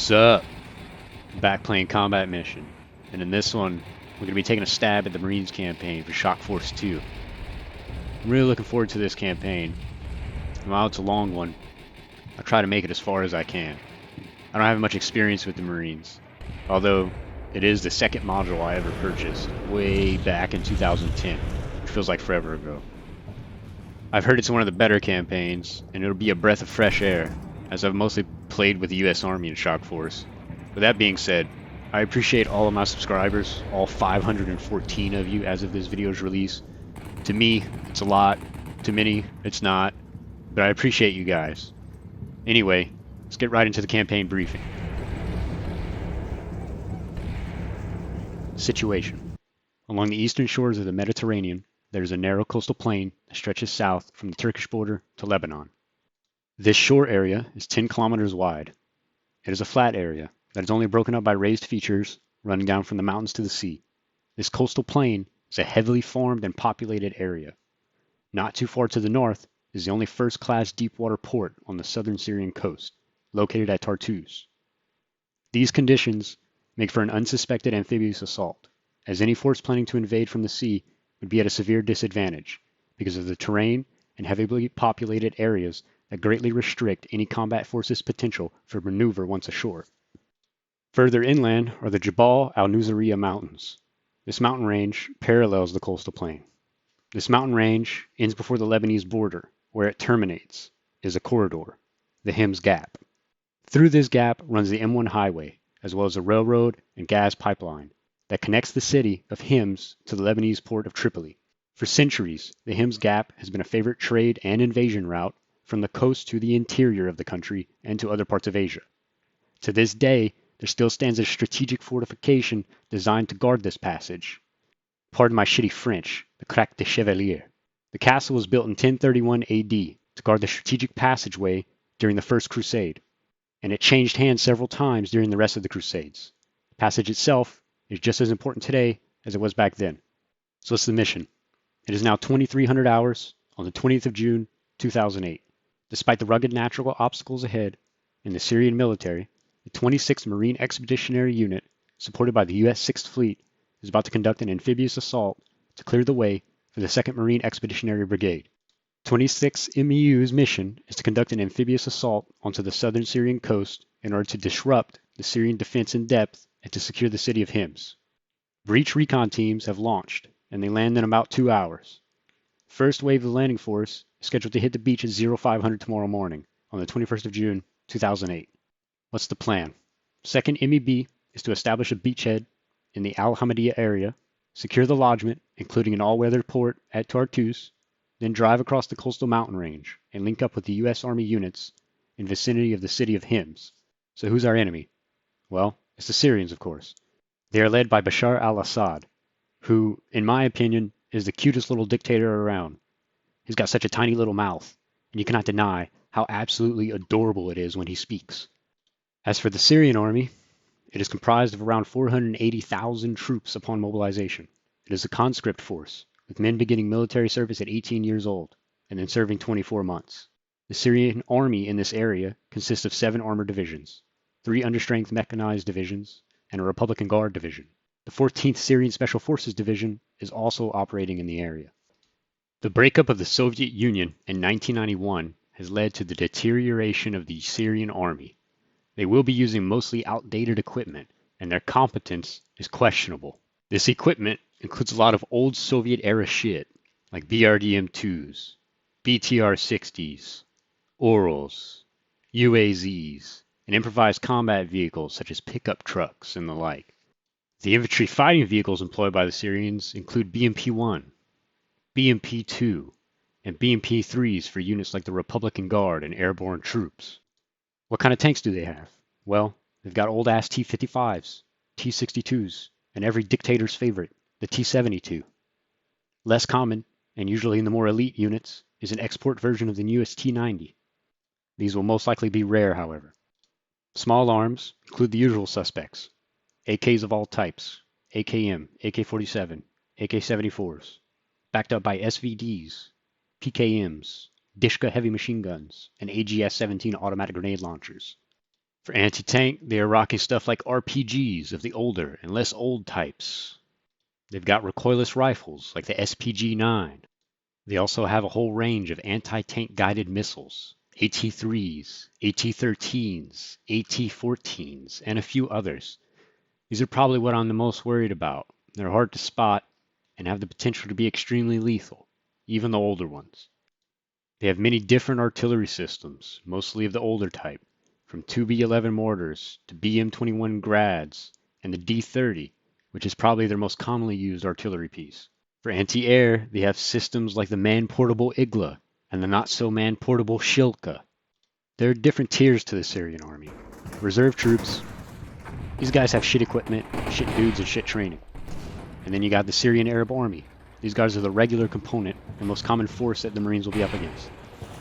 What's up? Back playing combat mission. And in this one, we're going to be taking a stab at the Marines campaign for Shock Force 2. I'm really looking forward to this campaign. While it's a long one, I'll try to make it as far as I can. I don't have much experience with the Marines, although it is the second module I ever purchased, way back in 2010, which feels like forever ago. I've heard it's one of the better campaigns, and it'll be a breath of fresh air, as I've mostly played with the US Army and Shock Force. With that being said, I appreciate all of my subscribers, all 514 of you as of this video's release. To me, it's a lot. To many, it's not. But I appreciate you guys. Anyway, let's get right into the campaign briefing. Situation. Along the eastern shores of the Mediterranean, there is a narrow coastal plain that stretches south from the Turkish border to Lebanon. This shore area is 10 kilometers wide. It is a flat area that is only broken up by raised features running down from the mountains to the sea. This coastal plain is a heavily farmed and populated area. Not too far to the north is the only first-class deep-water port on the southern Syrian coast, located at Tartus. These conditions make for an unsuspected amphibious assault, as any force planning to invade from the sea would be at a severe disadvantage because of the terrain and heavily populated areas that greatly restrict any combat force's potential for maneuver once ashore. Further inland are the Jabal al-Nusayriya Mountains. This mountain range parallels the coastal plain. This mountain range ends before the Lebanese border. Where it terminates is a corridor, the Hims Gap. Through this gap runs the M1 highway, as well as a railroad and gas pipeline that connects the city of Hims to the Lebanese port of Tripoli. For centuries, the Hims Gap has been a favorite trade and invasion route from the coast to the interior of the country and to other parts of Asia. To this day, there still stands a strategic fortification designed to guard this passage. Pardon my shitty French, the Crac de Chevalier. The castle was built in 1031 AD to guard the strategic passageway during the First Crusade, and it changed hands several times during the rest of the Crusades. The passage itself is just as important today as it was back then. So what's the mission? It is now 2300 hours on the 20th of June, 2008. Despite the rugged natural obstacles ahead in the Syrian military, the 26th Marine Expeditionary Unit, supported by the U.S. 6th Fleet, is about to conduct an amphibious assault to clear the way for the 2nd Marine Expeditionary Brigade. 26 MEU's mission is to conduct an amphibious assault onto the southern Syrian coast in order to disrupt the Syrian defense in depth and to secure the city of Hims. Breach recon teams have launched, and they land in about 2 hours. First wave of the landing force is scheduled to hit the beach at 0500 tomorrow morning on the 21st of June, 2008. What's the plan? 2nd MEB is to establish a beachhead in the Al-Hamidiyya area, secure the lodgment, including an all-weather port at Tartus, then drive across the coastal mountain range and link up with the U.S. Army units in vicinity of the city of Hims. So who's our enemy? Well, it's the Syrians, of course. They are led by Bashar al-Assad, who, in my opinion, is the cutest little dictator around. He's got such a tiny little mouth, and you cannot deny how absolutely adorable it is when he speaks. As for the Syrian army, it is comprised of around 480,000 troops upon mobilization. It is a conscript force, with men beginning military service at 18 years old, and then serving 24 months. The Syrian army in this area consists of 7 armored divisions, 3 understrength mechanized divisions, and a Republican Guard division. The 14th Syrian Special Forces Division is also operating in the area. The breakup of the Soviet Union in 1991 has led to the deterioration of the Syrian army. They will be using mostly outdated equipment, and their competence is questionable. This equipment includes a lot of old Soviet-era shit, like BRDM-2s, BTR-60s, Orals, UAZs, and improvised combat vehicles such as pickup trucks and the like. The infantry fighting vehicles employed by the Syrians include BMP-1, BMP-2, and BMP-3s for units like the Republican Guard and airborne troops. What kind of tanks do they have? Well, they've got old-ass T-55s, T-62s, and every dictator's favorite, the T-72. Less common, and usually in the more elite units, is an export version of the newest T-90. These will most likely be rare, however. Small arms include the usual suspects: AKs of all types, AKM, AK-47, AK-74s, backed up by SVDs, PKMs, Dishka heavy machine guns, and AGS-17 automatic grenade launchers. For anti-tank, they are rocking stuff like RPGs of the older and less old types. They've got recoilless rifles like the SPG-9. They also have a whole range of anti-tank guided missiles, AT-3s, AT-13s, AT-14s, and a few others. These are probably what I'm the most worried about. They're hard to spot and have the potential to be extremely lethal, even the older ones. They have many different artillery systems, mostly of the older type, from 2B11 mortars to BM21 grads and the D30, which is probably their most commonly used artillery piece. For anti-air, they have systems like the man-portable Igla and the not-so-man-portable Shilka. There are different tiers to the Syrian Army. Reserve troops, these guys have shit equipment, shit dudes, and shit training. And then you got the Syrian Arab Army. These guys are the regular component and most common force that the Marines will be up against.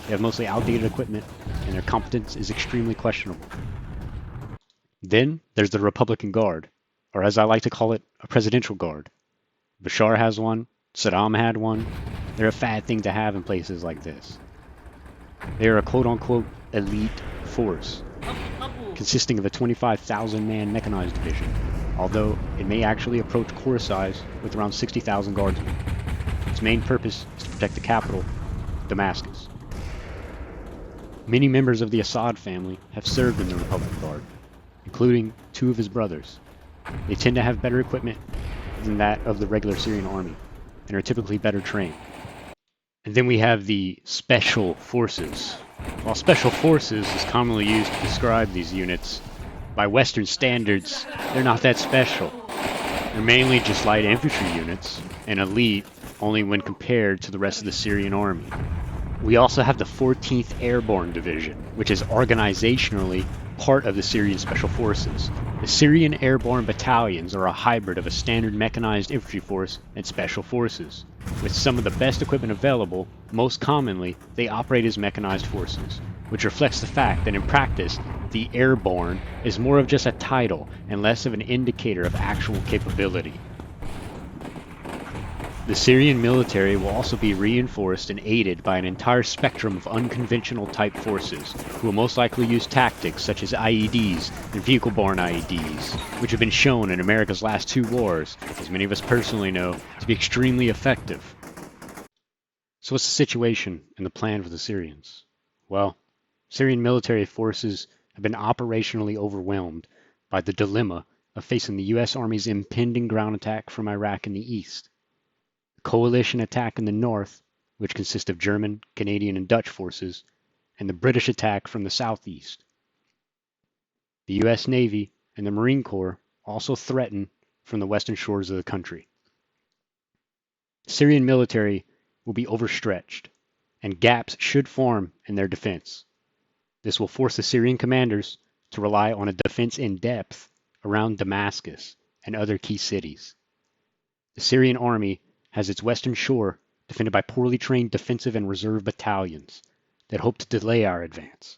They have mostly outdated equipment, and their competence is extremely questionable. Then there's the Republican Guard, or as I like to call it, a presidential guard. Bashar has one, Saddam had one. They're a fad thing to have in places like this. They are a quote-unquote elite force, consisting of a 25,000-man mechanized division, although it may actually approach corps size with around 60,000 guardsmen. Its main purpose is to protect the capital, Damascus. Many members of the Assad family have served in the Republican Guard, including 2 of his brothers. They tend to have better equipment than that of the regular Syrian army, and are typically better trained. And then we have the Special Forces. While Special Forces is commonly used to describe these units, by Western standards, they're not that special. They're mainly just light infantry units, and elite only when compared to the rest of the Syrian army. We also have the 14th Airborne Division, which is organizationally part of the Syrian Special Forces. The Syrian Airborne Battalions are a hybrid of a standard mechanized infantry force and special forces. With some of the best equipment available, most commonly, they operate as mechanized forces, which reflects the fact that in practice, the airborne is more of just a title and less of an indicator of actual capability. The Syrian military will also be reinforced and aided by an entire spectrum of unconventional type forces, who will most likely use tactics such as IEDs and vehicle-borne IEDs, which have been shown in America's last 2 wars, as many of us personally know, to be extremely effective. So what's the situation and the plan for the Syrians? Well, Syrian military forces have been operationally overwhelmed by the dilemma of facing the U.S. Army's impending ground attack from Iraq in the east, coalition attack in the north, which consists of German, Canadian, and Dutch forces, and the British attack from the southeast. The U.S. Navy and the Marine Corps also threaten from the western shores of the country. The Syrian military will be overstretched, and gaps should form in their defense. This will force the Syrian commanders to rely on a defense in depth around Damascus and other key cities. The Syrian army has its western shore defended by poorly trained defensive and reserve battalions that hope to delay our advance.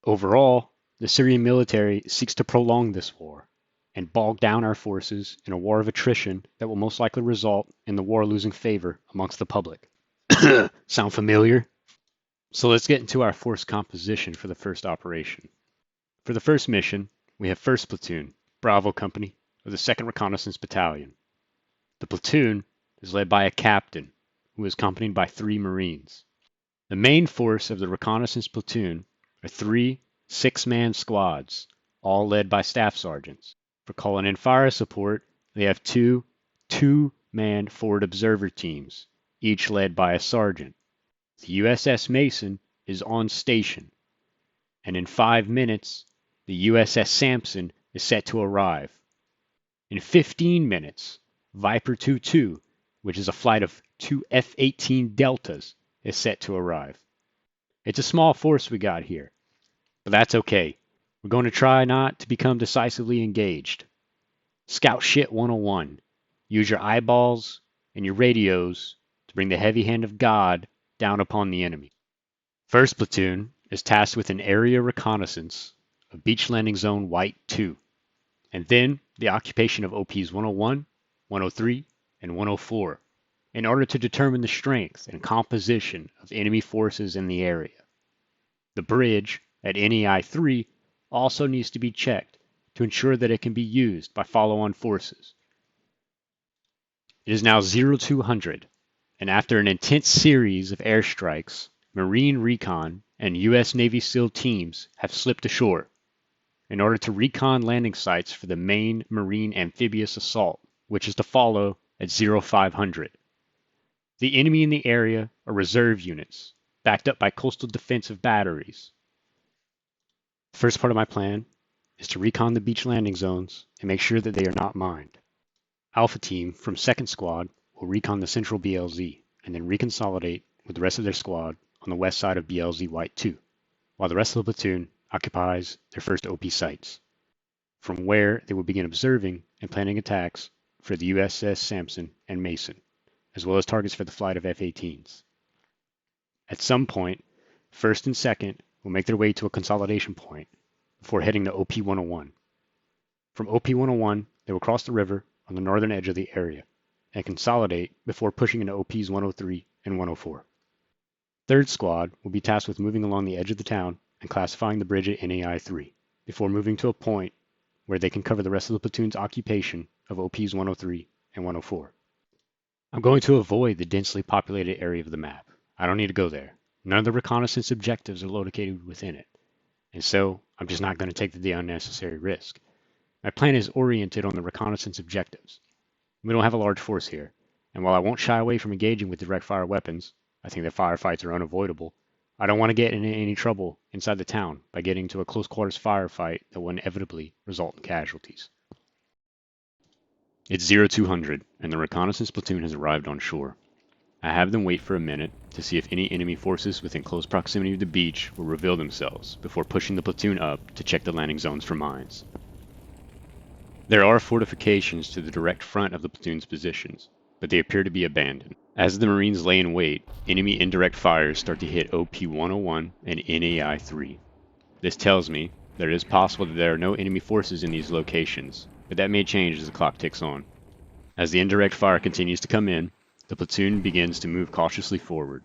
Overall, the Syrian military seeks to prolong this war and bog down our forces in a war of attrition that will most likely result in the war losing favor amongst the public. Sound familiar? So let's get into our force composition for the first operation. For the first mission, we have 1st Platoon, Bravo Company, of the 2nd Reconnaissance Battalion. The platoon is led by a captain, who is accompanied by 3 Marines. The main force of the reconnaissance platoon are 3 6-man squads, all led by staff sergeants. For calling in fire support, they have 2 2-man forward observer teams, each led by a sergeant. The USS Mason is on station, and in 5 minutes, the USS Sampson is set to arrive. In 15 minutes, Viper 2-2, which is a flight of 2 F-18 Deltas, is set to arrive. It's a small force we got here, but that's okay. We're going to try not to become decisively engaged. Scout shit 101. Use your eyeballs and your radios to bring the heavy hand of God down upon the enemy. 1st Platoon is tasked with an area reconnaissance of Beach Landing Zone White 2, and then the occupation of OPs 101, 103, and 104, in order to determine the strength and composition of enemy forces in the area. The bridge at NEI 3 also needs to be checked to ensure that it can be used by follow-on forces. It is now 0200, and after an intense series of airstrikes, Marine Recon and U.S. Navy SEAL teams have slipped ashore in order to recon landing sites for the main Marine amphibious assault, which is to follow at 0500. The enemy in the area are reserve units, backed up by coastal defensive batteries. The first part of my plan is to recon the beach landing zones and make sure that they are not mined. Alpha Team from 2nd Squad will recon the central BLZ and then reconsolidate with the rest of their squad on the west side of BLZ White 2, while the rest of the platoon occupies their first OP sites, from where they will begin observing and planning attacks for the USS Sampson and Mason, as well as targets for the flight of F-18s. At some point, 1st and 2nd will make their way to a consolidation point before heading to OP-101. From OP-101, they will cross the river on the northern edge of the area and consolidate before pushing into OPs 103 and 104. 3rd Squad will be tasked with moving along the edge of the town and classifying the bridge at NAI-3 before moving to a point where they can cover the rest of the platoon's occupation of OPs 103 and 104. I'm going to avoid the densely populated area of the map. I don't need to go there. None of the reconnaissance objectives are located within it, and so I'm just not going to take the unnecessary risk. My plan is oriented on the reconnaissance objectives. We don't have a large force here, and while I won't shy away from engaging with direct fire weapons, I think that firefights are unavoidable. I don't want to get in any trouble inside the town by getting into a close quarters firefight that will inevitably result in casualties. It's 0200, and the reconnaissance platoon has arrived on shore. I have them wait for a minute to see if any enemy forces within close proximity of the beach will reveal themselves before pushing the platoon up to check the landing zones for mines. There are fortifications to the direct front of the platoon's positions, but they appear to be abandoned. As the Marines lay in wait, enemy indirect fires start to hit OP-101 and NAI-3. This tells me that it is possible that there are no enemy forces in these locations, but that may change as the clock ticks on. As the indirect fire continues to come in, the platoon begins to move cautiously forward.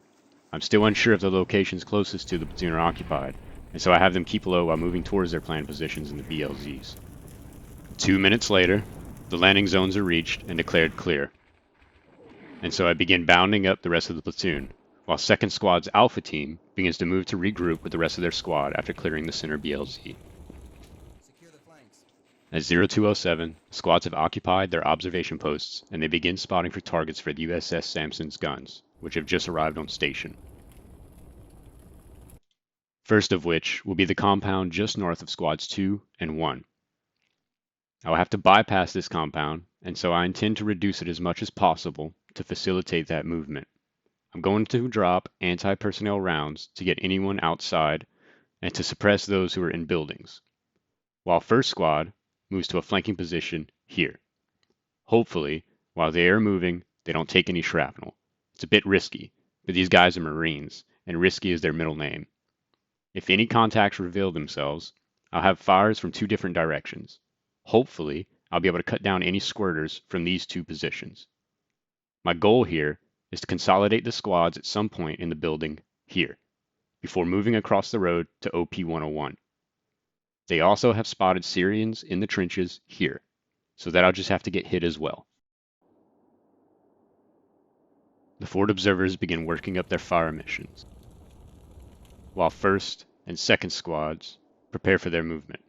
I'm still unsure if the locations closest to the platoon are occupied, and so I have them keep low while moving towards their planned positions in the BLZs. 2 minutes later, the landing zones are reached and declared clear, and so I begin bounding up the rest of the platoon, while 2nd Squad's Alpha Team begins to move to regroup with the rest of their squad after clearing the center BLZ. At 0207, squads have occupied their observation posts and they begin spotting for targets for the USS Sampson's guns, which have just arrived on station. First of which will be the compound just north of Squads 2 and 1. I will have to bypass this compound, and so I intend to reduce it as much as possible to facilitate that movement. I'm going to drop anti-personnel rounds to get anyone outside and to suppress those who are in buildings, while 1st Squad moves to a flanking position here. Hopefully, while they are moving, they don't take any shrapnel. It's a bit risky, but these guys are Marines, and risky is their middle name. If any contacts reveal themselves, I'll have fires from 2 different directions. Hopefully, I'll be able to cut down any squirters from these 2 positions. My goal here is to consolidate the squads at some point in the building here, before moving across the road to OP-101. They also have spotted Syrians in the trenches here, so that I'll just have to get hit as well. The forward observers begin working up their fire missions, while 1st and 2nd Squads prepare for their movement.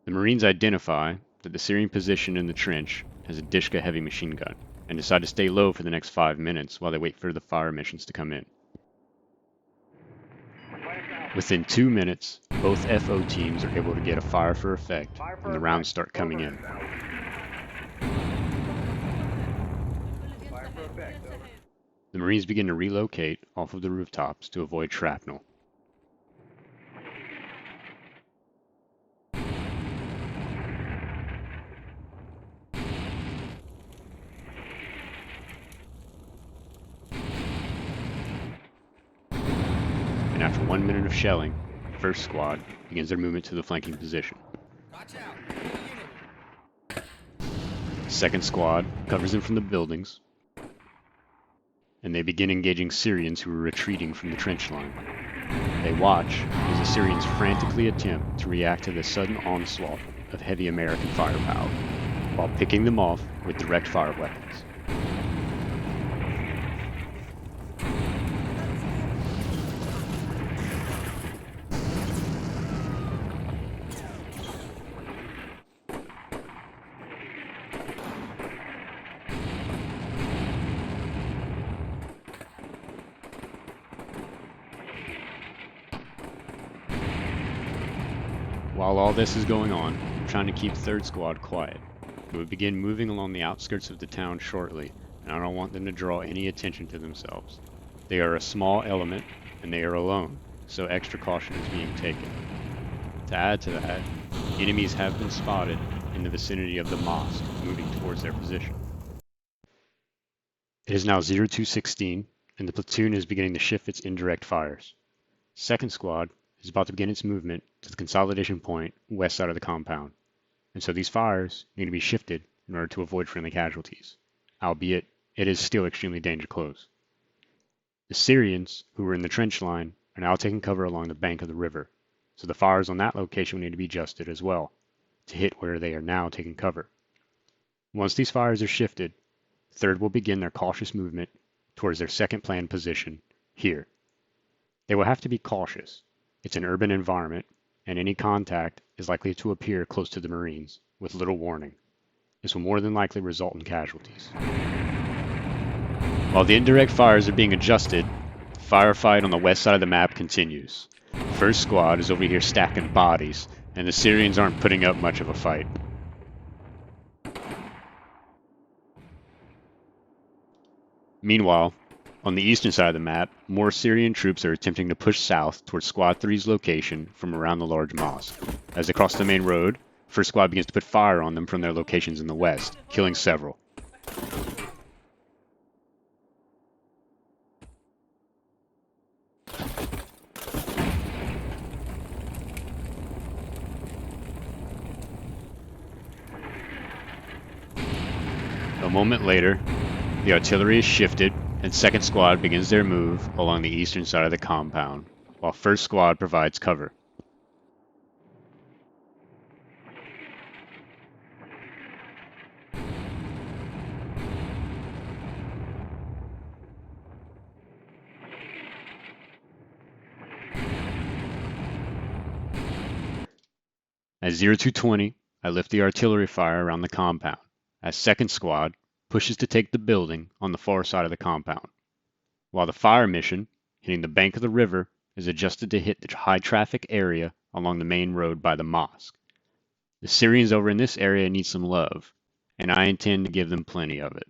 The Marines identify that the Syrian position in the trench has a Dishka heavy machine gun, and decide to stay low for the next 5 minutes while they wait for the fire missions to come in. Within 2 minutes, both FO teams are able to get a fire for effect, and the rounds start coming in. The Marines begin to relocate off of the rooftops to avoid shrapnel. And after 1 minute of shelling, 1st Squad begins their movement to the flanking position. 2nd Squad covers them from the buildings, and they begin engaging Syrians who are retreating from the trench line. They watch as the Syrians frantically attempt to react to the sudden onslaught of heavy American firepower, while picking them off with direct fire weapons. While all this is going on, I'm trying to keep 3rd Squad quiet. They would begin moving along the outskirts of the town shortly, and I don't want them to draw any attention to themselves. They are a small element, and they are alone, so extra caution is being taken. To add to that, enemies have been spotted in the vicinity of the mosque, moving towards their position. It is now 0216, and the platoon is beginning to shift its indirect fires. 2nd Squad is about to begin its movement to the consolidation point west side of the compound, and so these fires need to be shifted in order to avoid friendly casualties, albeit it is still extremely danger close. The Syrians, who were in the trench line, are now taking cover along the bank of the river, so the fires on that location will need to be adjusted as well, to hit where they are now taking cover. Once these fires are shifted, 3rd will begin their cautious movement towards their second planned position, here. They will have to be cautious. It's an urban environment, and any contact is likely to appear close to the Marines, with little warning. This will more than likely result in casualties. While the indirect fires are being adjusted, the firefight on the west side of the map continues. 1st Squad is over here stacking bodies, and the Syrians aren't putting up much of a fight. Meanwhile, on the eastern side of the map, more Syrian troops are attempting to push south towards Squad 3's location from around the large mosque. As they cross the main road, 1st Squad begins to put fire on them from their locations in the west, killing several. A moment later, the artillery is shifted, and 2nd Squad begins their move along the eastern side of the compound, while 1st Squad provides cover. At 0220, I lift the artillery fire around the compound, as 2nd Squad pushes to take the building on the far side of the compound, while the fire mission, hitting the bank of the river, is adjusted to hit the high traffic area along the main road by the mosque. The Syrians over in this area need some love, and I intend to give them plenty of it.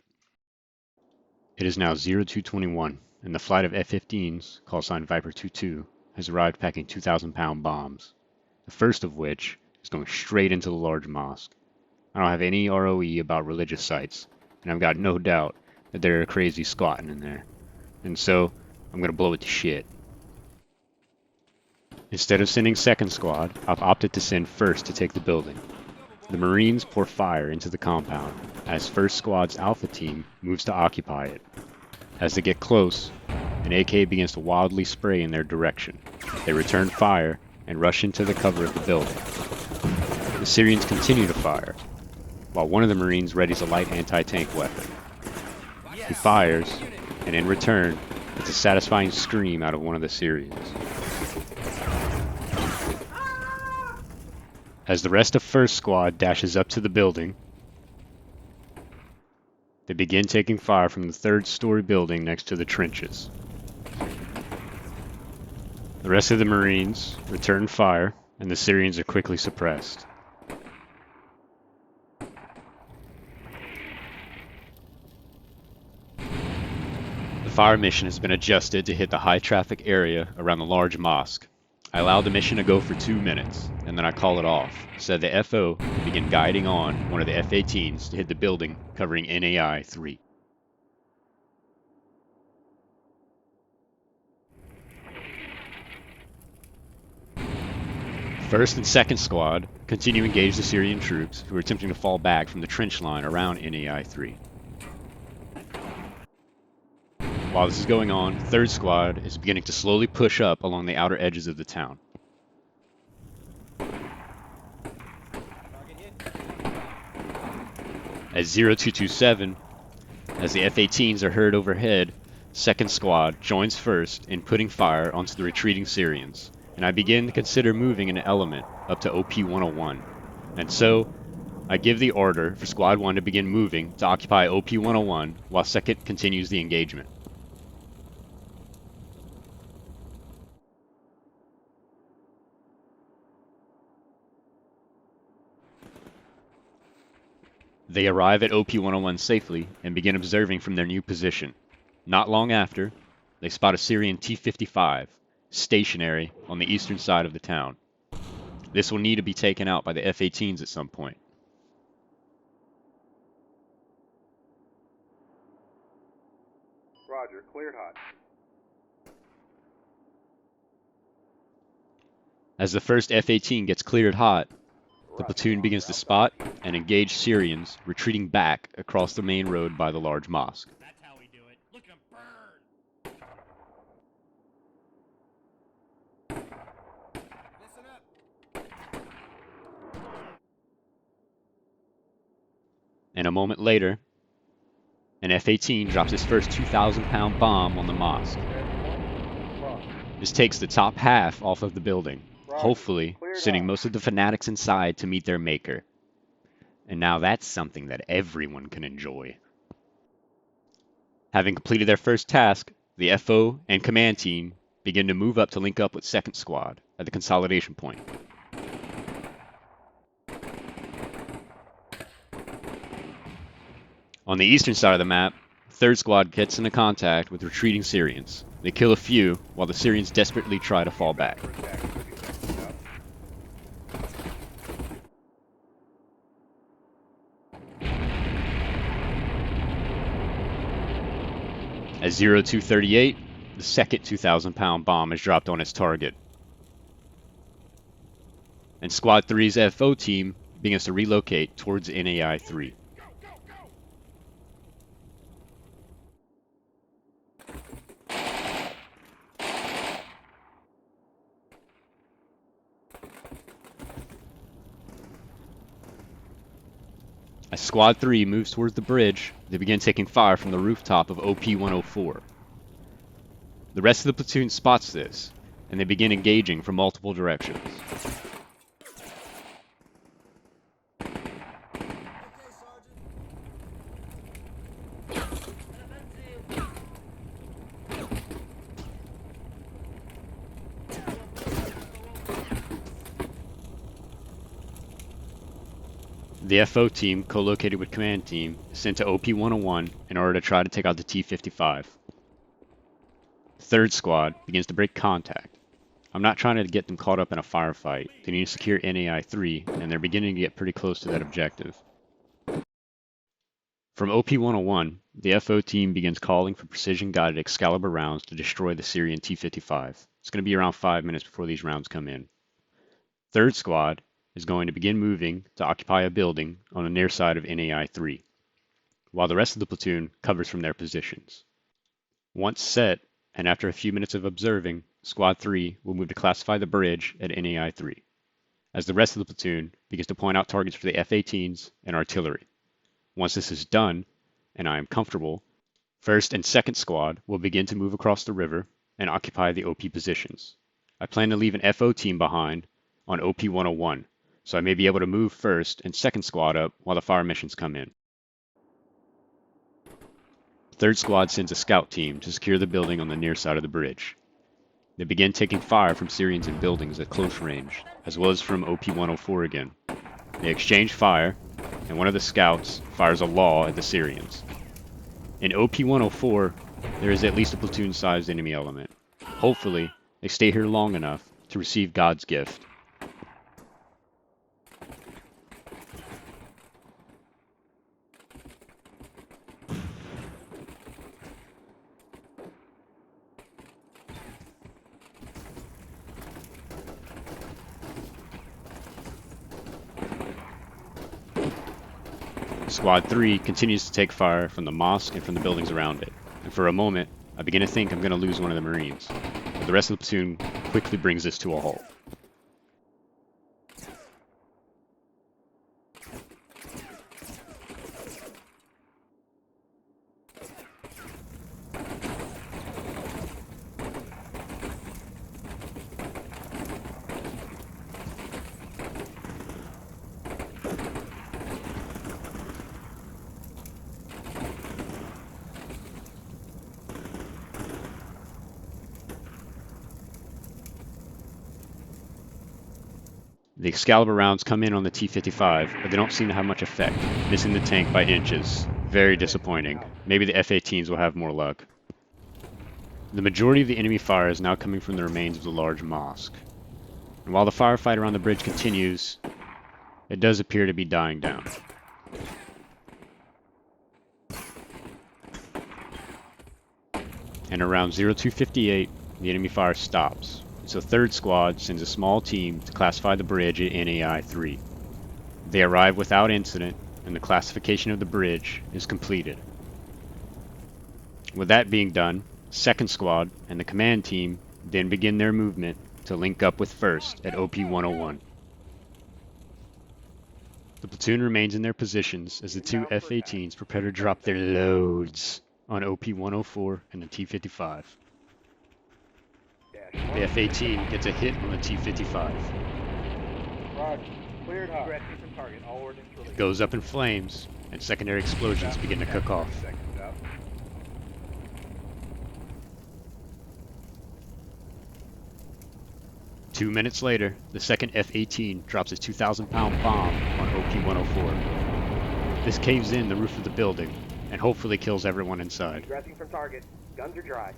It is now 0221, and the flight of F-15s, call sign Viper 22, has arrived packing 2,000-pound bombs, the first of which is going straight into the large mosque. I don't have any ROE about religious sites, and I've got no doubt that there are crazy squatting in there. And so, I'm going to blow it to shit. Instead of sending 2nd Squad, I've opted to send 1st to take the building. The Marines pour fire into the compound, as 1st Squad's Alpha team moves to occupy it. As they get close, an AK begins to wildly spray in their direction. They return fire and rush into the cover of the building. The Syrians continue to fire, while one of the Marines readies a light anti-tank weapon. He fires, and in return, it's a satisfying scream out of one of the Syrians. As the rest of 1st Squad dashes up to the building, they begin taking fire from the 3rd-story building next to the trenches. The rest of the Marines return fire, and the Syrians are quickly suppressed. The fire mission has been adjusted to hit the high traffic area around the large mosque. I allow the mission to go for 2 minutes, and then I call it off, so the FO can begin guiding on one of the F-18s to hit the building covering NAI 3. First and 2nd Squad continue to engage the Syrian troops who are attempting to fall back from the trench line around NAI 3. While this is going on, 3rd Squad is beginning to slowly push up along the outer edges of the town. At 0227, as the F-18s are heard overhead, 2nd Squad joins first in putting fire onto the retreating Syrians, and I begin to consider moving an element up to OP-101. And so, I give the order for Squad 1 to begin moving to occupy OP-101 while 2nd continues the engagement. They arrive at OP-101 safely and begin observing from their new position. Not long after, they spot a Syrian T-55 stationary on the eastern side of the town. This will need to be taken out by the F-18s at some point. Roger, cleared hot. As the first F-18 gets cleared hot, the platoon begins to spot and engage Syrians retreating back across the main road by the large mosque. That's how we do it. Look at him burn! Listen up. And a moment later, an F-18 drops its first 2,000-pound bomb on the mosque. This takes the top half off of the building, hopefully sending most of the fanatics inside to meet their maker. And now that's something that everyone can enjoy. Having completed their first task, the FO and command team begin to move up to link up with 2nd Squad at the consolidation point. On the eastern side of the map, 3rd Squad gets into contact with retreating Syrians. They kill a few, while the Syrians desperately try to fall back. At 0238, the second 2,000-pound bomb is dropped on its target. And Squad 3's FO team begins to relocate towards NAI 3. As Squad 3 moves towards the bridge, they begin taking fire from the rooftop of OP-104. The rest of the platoon spots this, and they begin engaging from multiple directions. The FO team, co-located with command team, is sent to OP-101 in order to try to take out the T-55. 3rd Squad begins to break contact. I'm not trying to get them caught up in a firefight. They need to secure NAI-3, and they're beginning to get pretty close to that objective. From OP-101, the FO team begins calling for precision-guided Excalibur rounds to destroy the Syrian T-55. It's going to be around 5 minutes before these rounds come in. 3rd Squad is going to begin moving to occupy a building on the near side of NAI-3, while the rest of the platoon covers from their positions. Once set, and after a few minutes of observing, Squad 3 will move to classify the bridge at NAI-3, as the rest of the platoon begins to point out targets for the F-18s and artillery. Once this is done, and I am comfortable, 1st and 2nd Squad will begin to move across the river and occupy the OP positions. I plan to leave an FO team behind on OP-101, so I may be able to move 1st and 2nd Squad up while the fire missions come in. 3rd Squad sends a scout team to secure the building on the near side of the bridge. They begin taking fire from Syrians in buildings at close range, as well as from OP-104 again. They exchange fire, and one of the scouts fires a law at the Syrians. In OP-104, there is at least a platoon-sized enemy element. Hopefully, they stay here long enough to receive God's gift. Squad 3 continues to take fire from the mosque and from the buildings around it, and for a moment, I begin to think I'm going to lose one of the Marines, but the rest of the platoon quickly brings this to a halt. The Excalibur rounds come in on the T-55, but they don't seem to have much effect, missing the tank by inches. Very disappointing. Maybe the F-18s will have more luck. The majority of the enemy fire is now coming from the remains of the large mosque. And while the firefight around the bridge continues, it does appear to be dying down. And around 0258, the enemy fire stops. So 3rd Squad sends a small team to classify the bridge at NAI 3. They arrive without incident, and the classification of the bridge is completed. With that being done, 2nd Squad and the command team then begin their movement to link up with 1st at OP-101. The platoon remains in their positions as the two F-18s prepare to drop their loads on OP-104 and the T-55. The F-18 gets a hit on the T-55. It goes up in flames, and secondary explosions begin to cook off. Two minutes later, the second F-18 drops a 2,000-pound bomb on OP-104. This caves in the roof of the building, and hopefully kills everyone inside. Egressing from target. Guns are dry.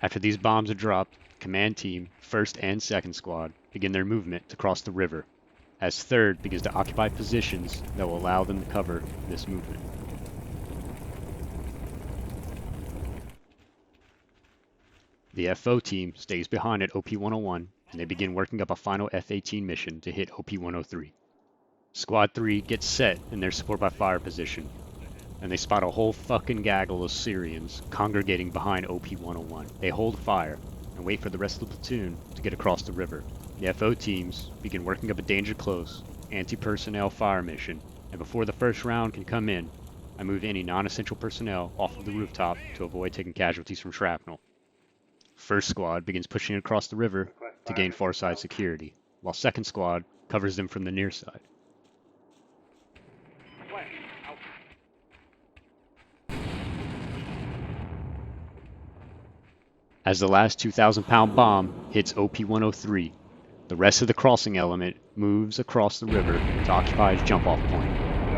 After these bombs are dropped, command team, 1st and 2nd Squad begin their movement to cross the river, as 3rd begins to occupy positions that will allow them to cover this movement. The FO team stays behind at OP-101, and they begin working up a final F-18 mission to hit OP-103. Squad 3 gets set in their support by fire position, and they spot a whole fucking gaggle of Syrians congregating behind OP-101. They hold fire and wait for the rest of the platoon to get across the river. The FO teams begin working up a danger close, anti-personnel fire mission, and before the first round can come in, I move any non-essential personnel off of the rooftop to avoid taking casualties from shrapnel. 1st Squad begins pushing across the river to gain far side security, while 2nd Squad covers them from the near side. As the last 2,000-pound bomb hits OP-103, the rest of the crossing element moves across the river to occupy its jump-off point,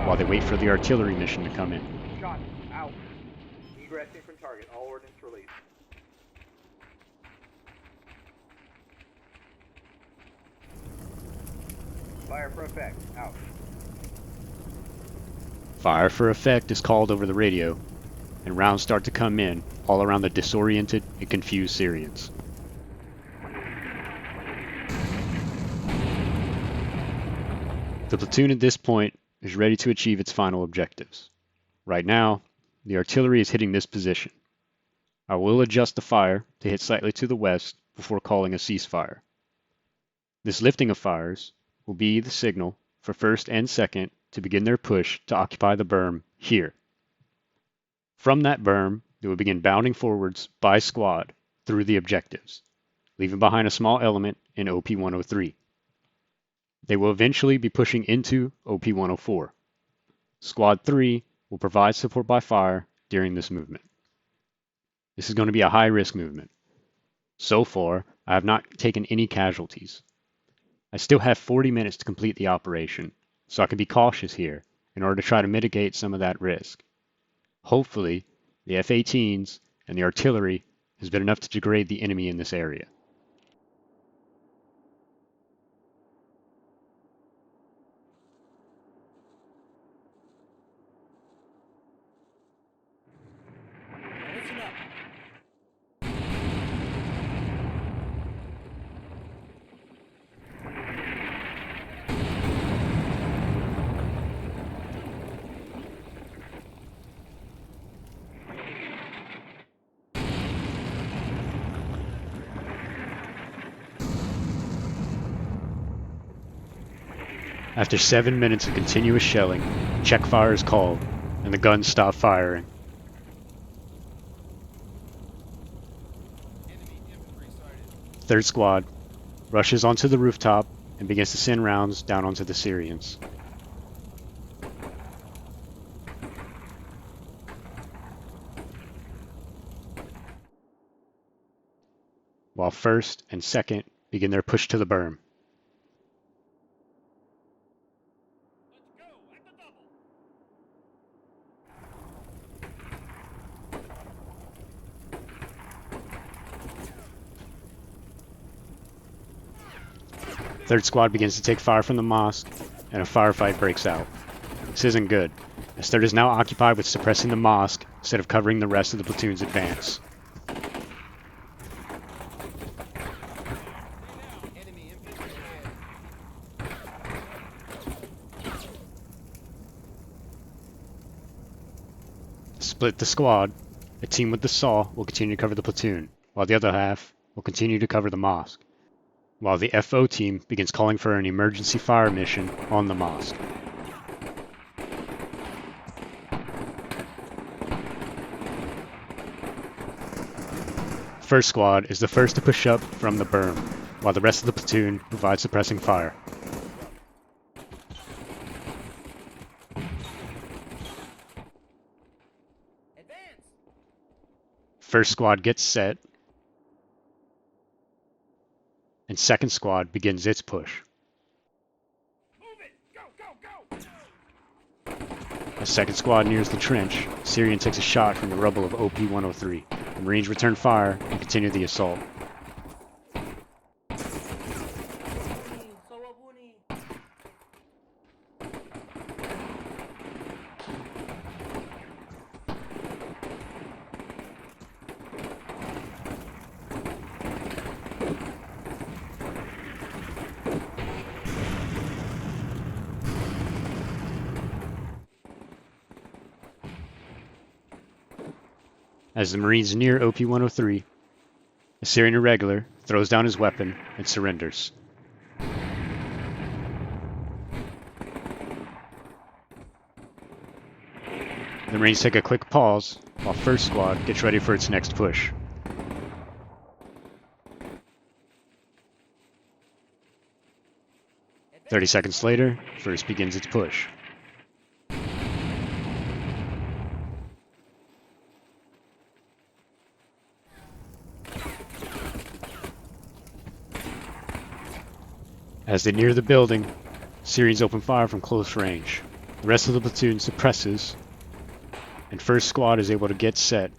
while they wait for the artillery mission to come in. Shot. Out. Egressing from target. All ordnance released. Fire for effect. Out. Fire for effect is called over the radio, and rounds start to come in all around the disoriented and confused Syrians. The platoon at this point is ready to achieve its final objectives. Right now, the artillery is hitting this position. I will adjust the fire to hit slightly to the west before calling a ceasefire. This lifting of fires will be the signal for 1st and 2nd to begin their push to occupy the berm here. From that berm, they will begin bounding forwards by squad through the objectives, leaving behind a small element in OP-103. They will eventually be pushing into OP-104. Squad 3 will provide support by fire during this movement. This is going to be a high-risk movement. So far, I have not taken any casualties. I still have 40 minutes to complete the operation, so I can be cautious here in order to try to mitigate some of that risk. Hopefully, the F-18s and the artillery has been enough to degrade the enemy in this area. Listen up. After 7 minutes of continuous shelling, check fire is called, and the guns stop firing. Enemy infantry sighted. Third squad rushes onto the rooftop and begins to send rounds down onto the Syrians. While first and second begin their push to the berm. Let's go at the double. Third squad begins to take fire from the mosque, and a firefight breaks out. This isn't good, as third is now occupied with suppressing the mosque instead of covering the rest of the platoon's advance. Enemy infantry ahead. Split the squad. A team with the saw will continue to cover the platoon, while the other half will continue to cover the mosque, while the FO team begins calling for an emergency fire mission on the mosque. First squad is the first to push up from the berm, while the rest of the platoon provides suppressing fire. Advance. First squad gets set, and second squad begins its push. Move it. Go, go, go. As second squad nears the trench, Syrian takes a shot from the rubble of OP-103. The Marines return fire and continue the assault. As the Marines near OP-103, a Syrian irregular throws down his weapon and surrenders. The Marines take a quick pause while first squad gets ready for its next push. Advance. 30 seconds later, first begins its push. As they near the building, Syrians open fire from close range. The rest of the platoon suppresses, and first squad is able to get set,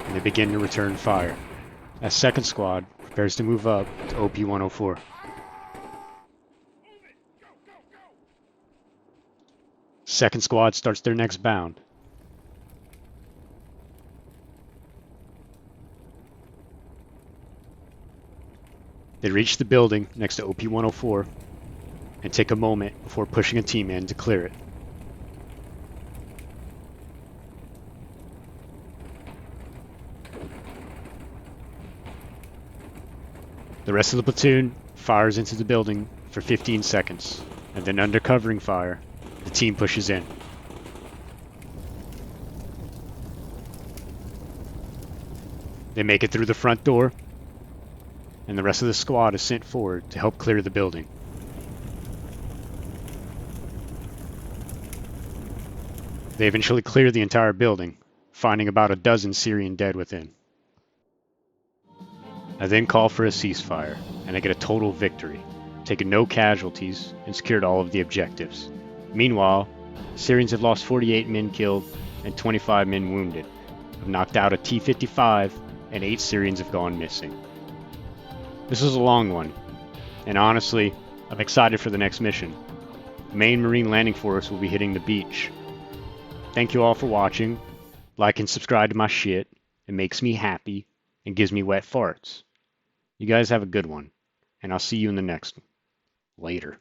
and they begin to return fire, as second squad prepares to move up to OP-104. Move it. Go, go, go. Second squad starts their next bound. They reach the building next to OP-104 and take a moment before pushing a team in to clear it. The rest of the platoon fires into the building for 15 seconds, and then under covering fire, the team pushes in. They make it through the front door, and the rest of the squad is sent forward to help clear the building. They eventually clear the entire building, finding about a dozen Syrian dead within. I then call for a ceasefire, and I get a total victory, taking no casualties and secured all of the objectives. Meanwhile, Syrians have lost 48 men killed and 25 men wounded, have knocked out a T-55, and 8 Syrians have gone missing. This is a long one, and honestly, I'm excited for the next mission. The main Marine landing force will be hitting the beach. Thank you all for watching. Like and subscribe to my shit. It makes me happy and gives me wet farts. You guys have a good one, and I'll see you in the next one. Later.